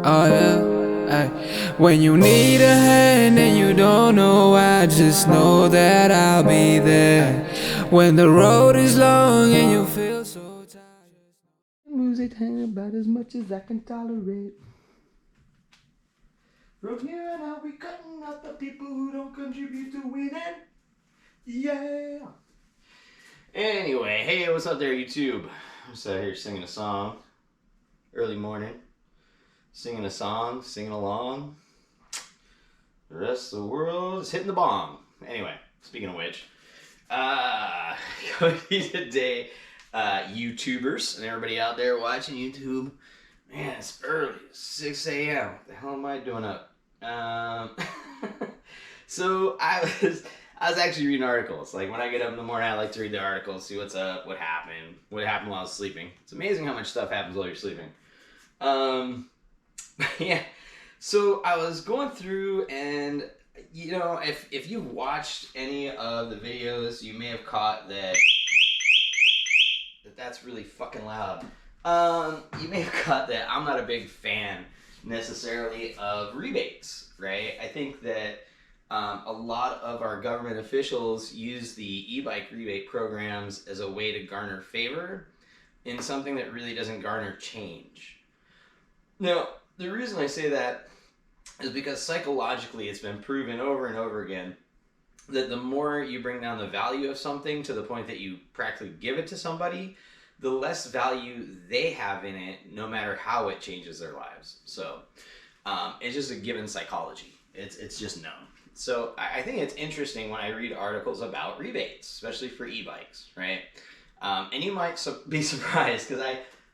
Oh yeah, ay. When you need a hand and you don't know why, just know that I'll be there. When the road is long and you feel so tired, Music hang about as much as I can tolerate. From here on out, we cutting out the people who don't contribute to winning. Yeah. Anyway, hey, what's up there, YouTube? I'm just out here singing a song. Early morning. Singing a song, singing along. The rest of the world is hitting the bong. Anyway, speaking of which, today, YouTubers and everybody out there watching YouTube. Man, it's early. It's 6 a.m. What the hell am I doing up? So I was actually reading articles. Like when I get up in the morning, I like to read the articles, see what's up, what happened while I was sleeping. It's amazing how much stuff happens while you're sleeping. Yeah. So I was going through, and you know, if you've watched any of the videos, you may have caught that's really fucking loud. You may have caught that I'm not a big fan necessarily of rebates, right? I think that a lot of our government officials use the e-bike rebate programs as a way to garner favor in something that really doesn't garner change. Now, the reason I say that is because psychologically it's been proven over and over again that the more you bring down the value of something to the point that you practically give it to somebody, the less value they have in it, no matter how it changes their lives. So it's just a given psychology. It's just known. So I think it's interesting when I read articles about rebates, especially for e-bikes, right? And you might be surprised because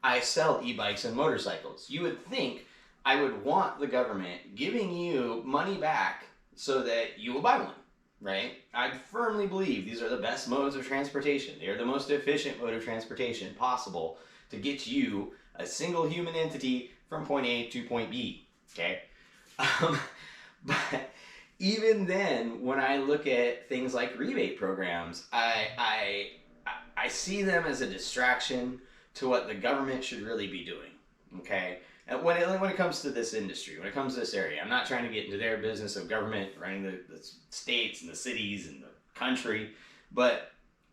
I sell e-bikes and motorcycles. You would think I would want the government giving you money back so that you will buy one, right? I firmly believe these are the best modes of transportation. They are the most efficient mode of transportation possible to get you, a single human entity, from point A to point B, okay? But even then, when I look at things like rebate programs, I see them as a distraction to what the government should really be doing, okay? And when it comes to this industry, when it comes to this area, I'm not trying to get into their business of government running the states and the cities and the country, but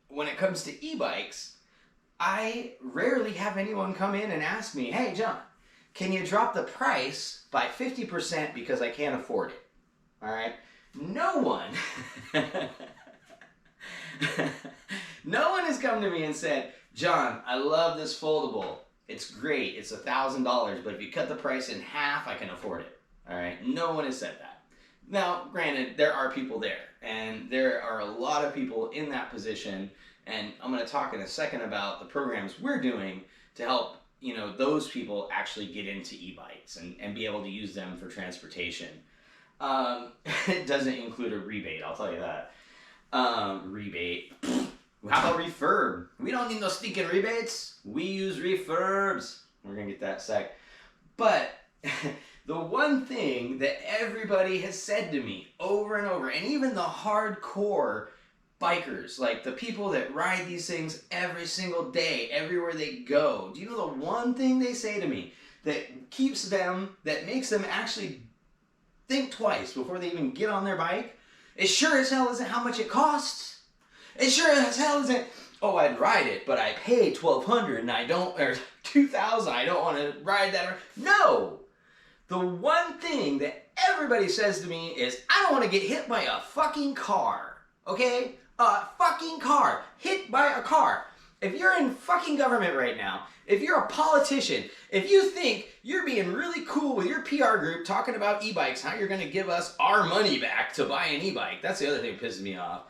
when it comes to e-bikes, I rarely have anyone come in and ask me, hey, John, can you drop the price by 50% because I can't afford it? All right? No one, no one has come to me and said, John, I love this foldable. It's great. It's $1,000, but if you cut the price in half, I can afford it. All right? No one has said that. Now, granted, there are people there, and there are a lot of people in that position, and I'm going to talk in a second about the programs we're doing to help, you know, those people actually get into e-bikes and be able to use them for transportation. It doesn't include a rebate, I'll tell you that. Rebate. How about refurb? We don't need no stinking rebates. We use refurbs. We're going to get that in a sec. But the one thing that everybody has said to me over and over, and even the hardcore bikers, like the people that ride these things every single day, everywhere they go, do you know the one thing they say to me that keeps them, that makes them actually think twice before they even get on their bike? It sure as hell isn't how much it costs. It sure as hell isn't, oh, I'd ride it, but I paid $1,200 and I don't, or $2,000, I don't want to ride that. No! The one thing that everybody says to me is, I don't want to get hit by a fucking car. Okay? A fucking car. Hit by a car. If you're in fucking government right now, if you're a politician, if you think you're being really cool with your PR group talking about e-bikes, how you're going to give us our money back to buy an e-bike, that's the other thing that pisses me off.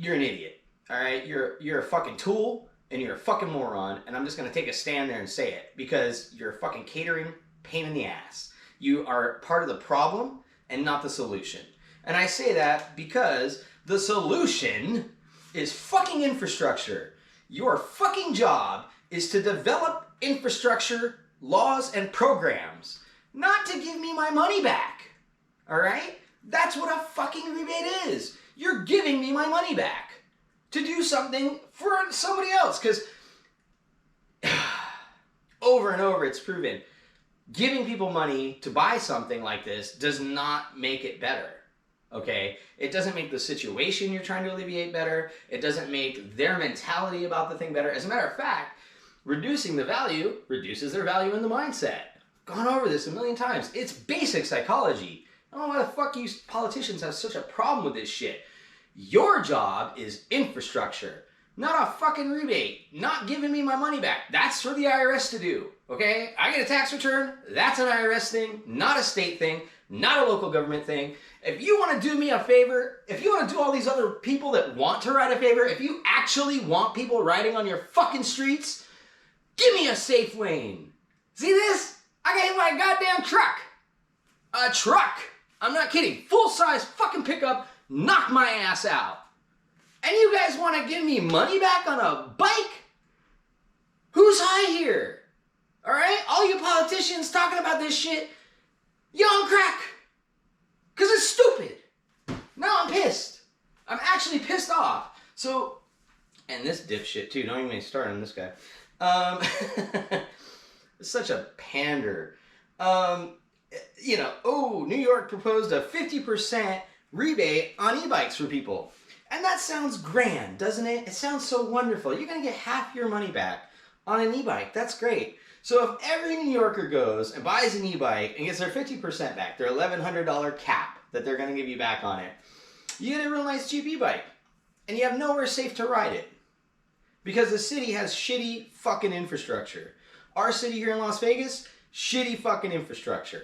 You're an idiot, all right? You're a fucking tool, and you're a fucking moron, and I'm just gonna take a stand there and say it, because you're a fucking catering pain in the ass. You are part of the problem and not the solution. And I say that because the solution is fucking infrastructure. Your fucking job is to develop infrastructure, laws, and programs, not to give me my money back, all right? That's what a fucking rebate is. You're giving me my money back to do something for somebody else. Because over and over it's proven, giving people money to buy something like this does not make it better. Okay? It doesn't make the situation you're trying to alleviate better. It doesn't make their mentality about the thing better. As a matter of fact, reducing the value reduces their value in the mindset. Gone over this a million times. It's basic psychology. I don't know why the fuck you politicians have such a problem with this shit. Your job is infrastructure, not a fucking rebate, not giving me my money back. That's for the IRS to do, okay? I get a tax return, that's an IRS thing, not a state thing, not a local government thing. If you want to do me a favor, if you want to do all these other people that want to ride a favor, if you actually want people riding on your fucking streets, give me a safe lane. See this? I got hit by a goddamn truck. A truck. I'm not kidding. Full-size fucking pickup knocked my ass out. And you guys want to give me money back on a bike? Who's high here? Alright? All you politicians talking about this shit, you on crack. Because it's stupid. Now I'm pissed. I'm actually pissed off. So, and this dipshit too, don't even start on this guy. Such a pander. You know, oh, New York proposed a 50% rebate on e-bikes for people. And that sounds grand, doesn't it? It sounds so wonderful. You're going to get half your money back on an e-bike. That's great. So if every New Yorker goes and buys an e-bike and gets their 50% back, their $1,100 cap that they're going to give you back on it, you get a real nice cheap e-bike. And you have nowhere safe to ride it. Because the city has shitty fucking infrastructure. Our city here in Las Vegas, shitty fucking infrastructure.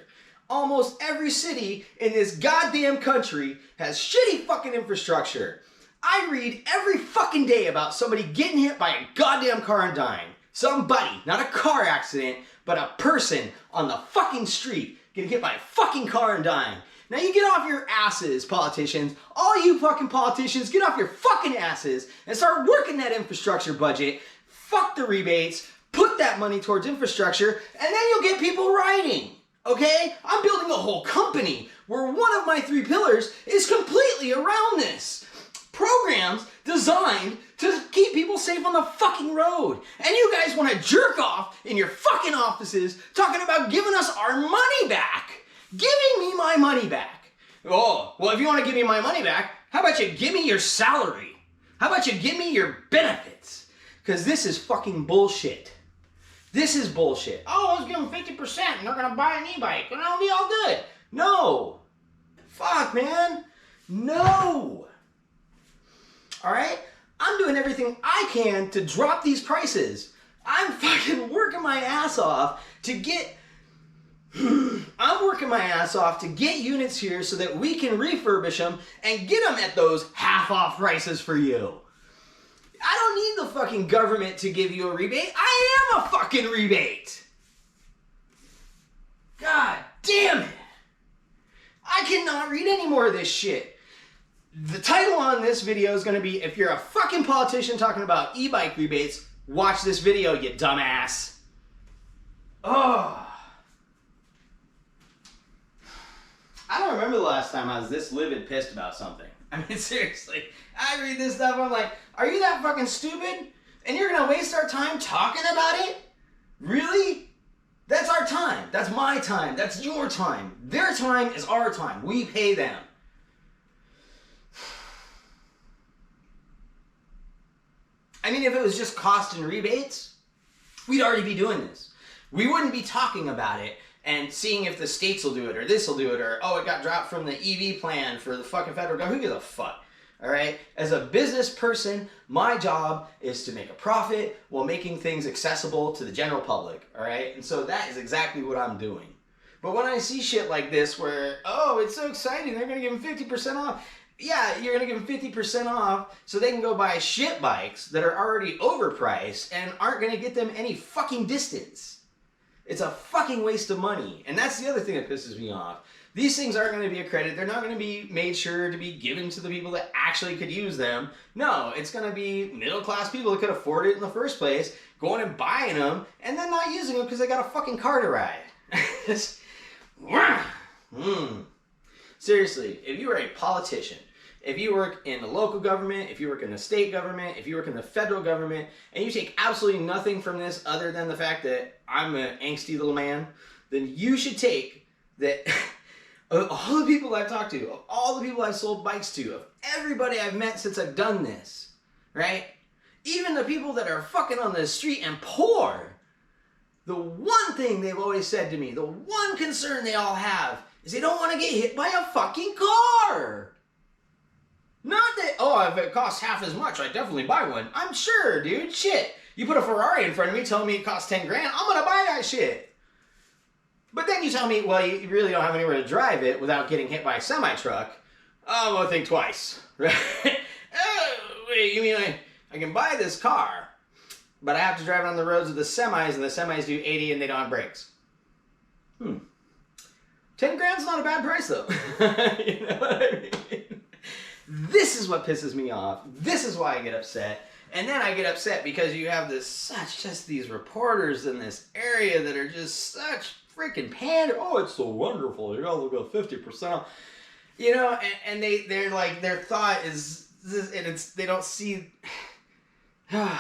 Almost every city in this goddamn country has shitty fucking infrastructure. I read every fucking day about somebody getting hit by a goddamn car and dying. Somebody, not a car accident, but a person on the fucking street getting hit by a fucking car and dying. Now you get off your asses, politicians. All you fucking politicians, get off your fucking asses and start working that infrastructure budget. Fuck the rebates. Put that money towards infrastructure, and then you'll get people riding. Okay? I'm building a whole company where one of my 3 pillars is completely around this. Programs designed to keep people safe on the fucking road. And you guys want to jerk off in your fucking offices talking about giving us our money back. Giving me my money back. Oh, well, if you want to give me my money back, how about you give me your salary? How about you give me your benefits? Because this is fucking bullshit. This is bullshit. Oh, let's give them 50% and they're going to buy an e-bike and it'll be all good. No. Fuck, man. No. All right? I'm doing everything I can to drop these prices. I'm fucking working my ass off to get... I'm working my ass off to get units here so that we can refurbish them and get them at those half-off prices for you. I don't need the fucking government to give you a rebate. I am a fucking rebate. God damn it. I cannot read any more of this shit. The title on this video is going to be, if you're a fucking politician talking about e-bike rebates, watch this video, you dumbass. Oh. I don't remember the last time I was this livid pissed about something. I mean, seriously. I read this stuff, I'm like, are you that fucking stupid? And you're gonna waste our time talking about it? Really? That's our time. That's my time. That's your time. Their time is our time. We pay them. I mean, if it was just cost and rebates, we'd already be doing this. We wouldn't be talking about it and seeing if the states will do it, or this will do it, or, oh, it got dropped from the EV plan for the fucking federal government. Who gives a fuck? All right? As a business person, my job is to make a profit while making things accessible to the general public. All right? And so that is exactly what I'm doing. But when I see shit like this where, oh, it's so exciting, they're going to give them 50% off. Yeah, you're going to give them 50% off so they can go buy shit bikes that are already overpriced and aren't going to get them any fucking distance. It's a fucking waste of money. And that's the other thing that pisses me off. These things aren't going to be accredited. They're not going to be made sure to be given to the people that actually could use them. No, it's going to be middle-class people that could afford it in the first place, going and buying them, and then not using them because they got a fucking car to ride. Seriously, if you are a politician, if you work in the local government, if you work in the state government, if you work in the federal government, and you take absolutely nothing from this other than the fact that I'm an angsty little man then you should take that. Of all the people I've talked to, of all the people I've sold bikes to, of everybody I've met since I've done this, right? Even the people that are fucking on the street and poor, the one thing they've always said to me, the one concern they all have, is they don't want to get hit by a fucking car. Not that, oh, if it costs half as much, I'd definitely buy one. I'm sure, dude. Shit. You put a Ferrari in front of me telling me it costs 10 grand, I'm going to buy that shit. But then you tell me, well, you really don't have anywhere to drive it without getting hit by a semi-truck. Oh, well, think twice, right? Oh, wait, you mean I can buy this car, but I have to drive it on the roads with the semis, and the semis do 80 and they don't have brakes. 10 grand's not a bad price, though. You know what I mean? This is what pisses me off. This is why I get upset. And then I get upset because you have just these reporters in this area that are just such freaking pander. Oh, it's so wonderful. You're all go 50% off. You know, and they're like, their thought is this, and it's, they don't see. But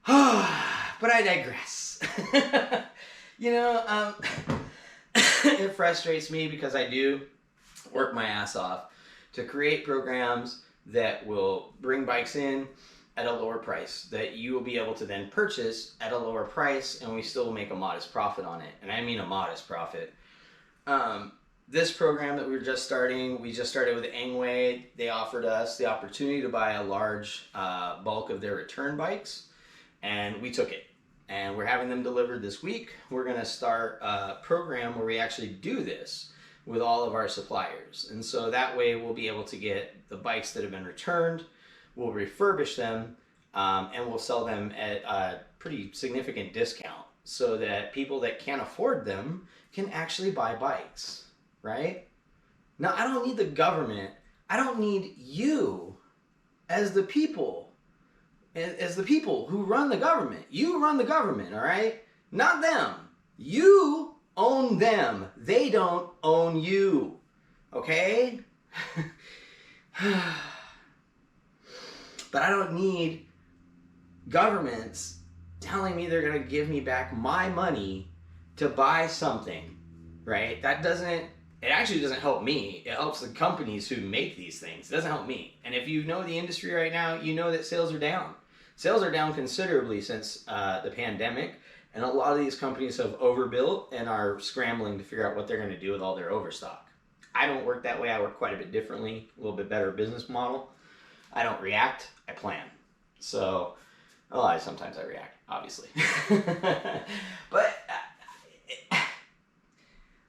I digress. You know, it frustrates me because I do work my ass off to create programs that will bring bikes in at a lower price that you will be able to then purchase at a lower price, and we still will make a modest profit on it. And I mean a modest profit. This program that we just started with Engway. They offered us the opportunity to buy a large bulk of their return bikes, and we took it. And we're having them delivered this week. We're going to start a program where we actually do this with all of our suppliers. And so that way we'll be able to get the bikes that have been returned, we'll refurbish them, and we'll sell them at a pretty significant discount so that people that can't afford them can actually buy bikes, right? Now, I don't need the government. I don't need you as the people, who run the government. You run the government, all right? Not them. You own them. They don't own you, okay? But I don't need governments telling me they're going to give me back my money to buy something, right? It actually doesn't help me. It helps the companies who make these things. It doesn't help me. And if you know the industry right now, you know that sales are down. Sales are down considerably since the pandemic, and a lot of these companies have overbuilt and are scrambling to figure out what they're going to do with all their overstock. I don't work that way. I work quite a bit differently, a little bit better business model. I don't react, I plan. So, well, sometimes I react, obviously. But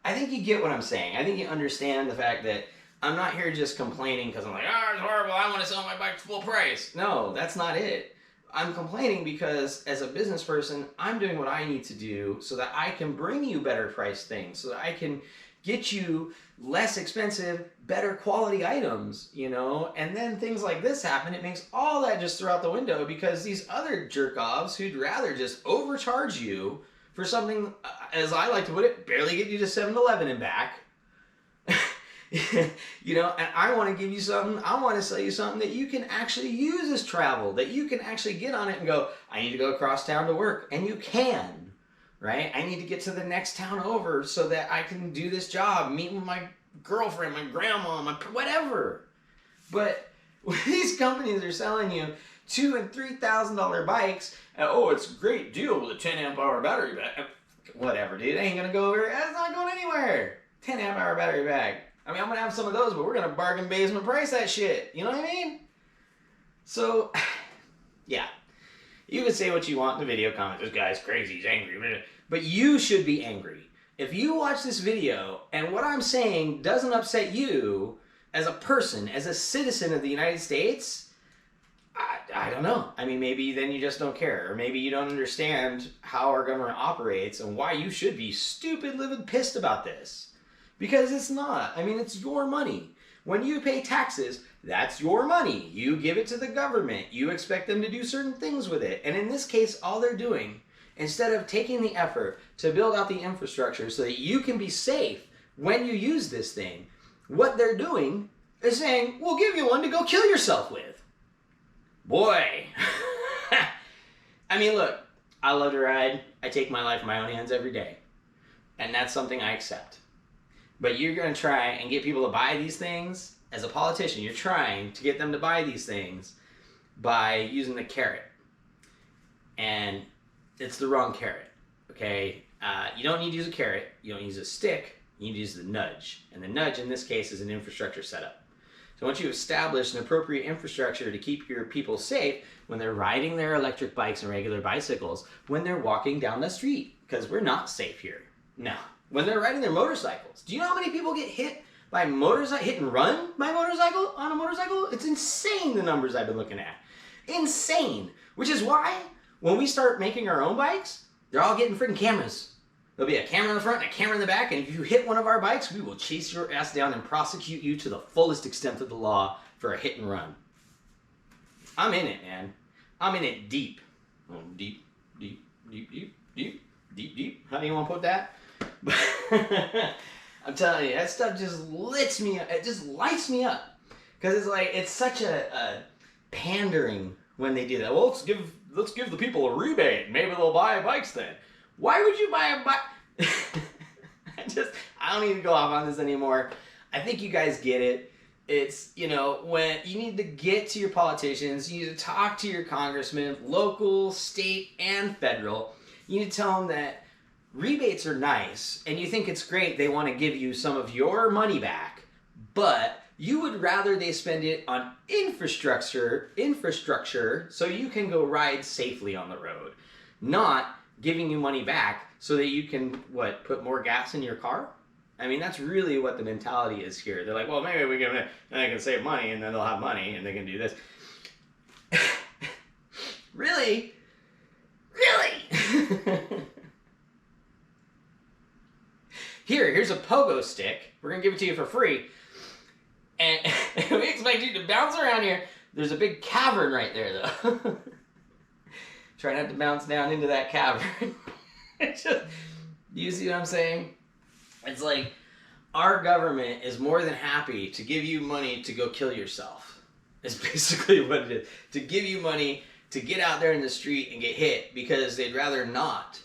I think you get what I'm saying. I think you understand the fact that I'm not here just complaining because I'm like, oh, it's horrible, I want to sell my bike full price. No, that's not it. I'm complaining because as a business person, I'm doing what I need to do so that I can bring you better priced things, so that I can get you less expensive, better quality items, you know? And then things like this happen, it makes all that just throw out the window because these other jerk-offs who'd rather just overcharge you for something, as I like to put it, barely get you to 7-Eleven and back. You know, and I want to give you something, I want to sell you something that you can actually use as travel, that you can actually get on it and go, I need to go across town to work, and you can, right? I need to get to the next town over so that I can do this job, meet with my girlfriend, my grandma, my whatever. But these companies are selling you $2,000 and $3,000 bikes, and oh, it's a great deal with a 10 amp hour battery bag. Whatever, dude, it ain't gonna go over, it's not going anywhere. 10 amp hour battery bag. I mean, I'm going to have some of those, but we're going to bargain basement price that shit. You know what I mean? So, yeah. You can say what you want in the video comment. This guy's crazy. He's angry. But you should be angry. If you watch this video and what I'm saying doesn't upset you as a person, as a citizen of the United States, I don't know. I mean, maybe then you just don't care. Or maybe you don't understand how our government operates and why you should be stupid, livid, pissed about this. Because it's not. I mean, it's your money. When you pay taxes, that's your money. You give it to the government. You expect them to do certain things with it. And in this case, all they're doing, instead of taking the effort to build out the infrastructure so that you can be safe when you use this thing, what they're doing is saying, we'll give you one to go kill yourself with. Boy. I mean, look, I love to ride. I take my life in my own hands every day. And that's something I accept. But you're going to try and get people to buy these things. As a politician, you're trying to get them to buy these things by using the carrot. And it's the wrong carrot, okay? You don't need to use a carrot. You don't use a stick. You need to use the nudge. And the nudge, in this case, is an infrastructure setup. So once you establish an appropriate infrastructure to keep your people safe when they're riding their electric bikes and regular bicycles, when they're walking down the street, because we're not safe here. No. When they're riding their motorcycles. Do you know how many people get hit by hit and run by motorcycle on a motorcycle? It's insane, the numbers I've been looking at. Insane. Which is why when we start making our own bikes, they're all getting freaking cameras. There'll be a camera in the front and a camera in the back, and if you hit one of our bikes, we will chase your ass down and prosecute you to the fullest extent of the law for a hit and run. I'm in it, man. I'm in it deep. Oh, deep, deep, deep, deep, deep, deep, deep. How do you want to put that? I'm telling you, that stuff just lits me up. It just lights me up. Because it's like, it's such a pandering when they do that. Well, let's give the people a rebate. Maybe they'll buy bikes then. Why would you buy a bike? I don't need to go off on this anymore. I think you guys get it. It's, when you need to get to your politicians, you need to talk to your congressmen, local, state, and federal. You need to tell them that rebates are nice, and you think it's great they want to give you some of your money back, but you would rather they spend it on infrastructure so you can go ride safely on the road, not giving you money back so that you can, put more gas in your car? I mean, that's really what the mentality is here. They're like, well, maybe we can, then they can save money, and then they'll have money, and they can do this. Really? Really? Here's a pogo stick. We're going to give it to you for free. And we expect you to bounce around here. There's a big cavern right there, though. Try not to bounce down into that cavern. You see what I'm saying? It's like, our government is more than happy to give you money to go kill yourself. It's basically what it is. To give you money to get out there in the street and get hit because they'd rather not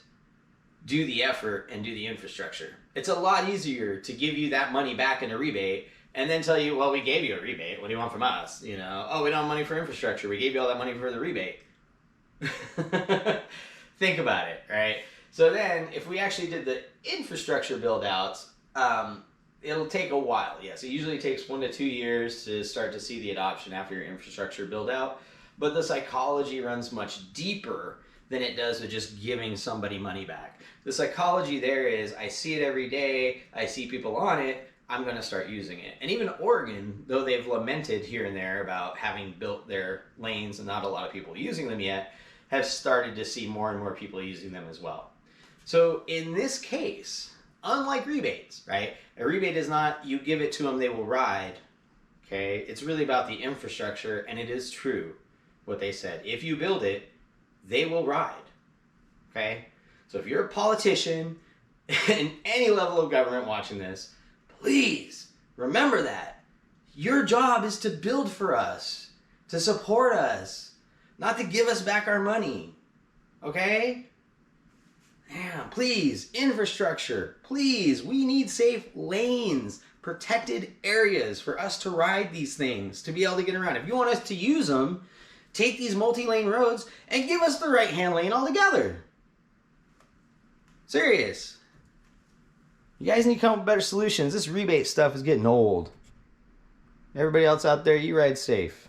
do the effort and do the infrastructure. It's a lot easier to give you that money back in a rebate and then tell you, well, we gave you a rebate. What do you want from us? Oh, we don't have money for infrastructure. We gave you all that money for the rebate. Think about it, right? So then, if we actually did the infrastructure build-outs, it'll take a while. Yes, it usually takes 1 to 2 years to start to see the adoption after your infrastructure build-out. But the psychology runs much deeper than it does with just giving somebody money back. The psychology there is, I see it every day, I see people on it, I'm going to start using it. And even Oregon, though they've lamented here and there about having built their lanes and not a lot of people using them yet, have started to see more and more people using them as well. So in this case, unlike rebates, right? A rebate is not, you give it to them, they will ride, okay? It's really about the infrastructure, and it is true what they said. If you build it, they will ride, okay? So if you're a politician in any level of government watching this, please remember that. Your job is to build for us, to support us, not to give us back our money, okay? Yeah, please, infrastructure, please. We need safe lanes, protected areas for us to ride these things, to be able to get around. If you want us to use them, take these multi-lane roads and give us the right-hand lane altogether. Serious. You guys need to come up with better solutions. This rebate stuff is getting old. Everybody else out there, you ride safe.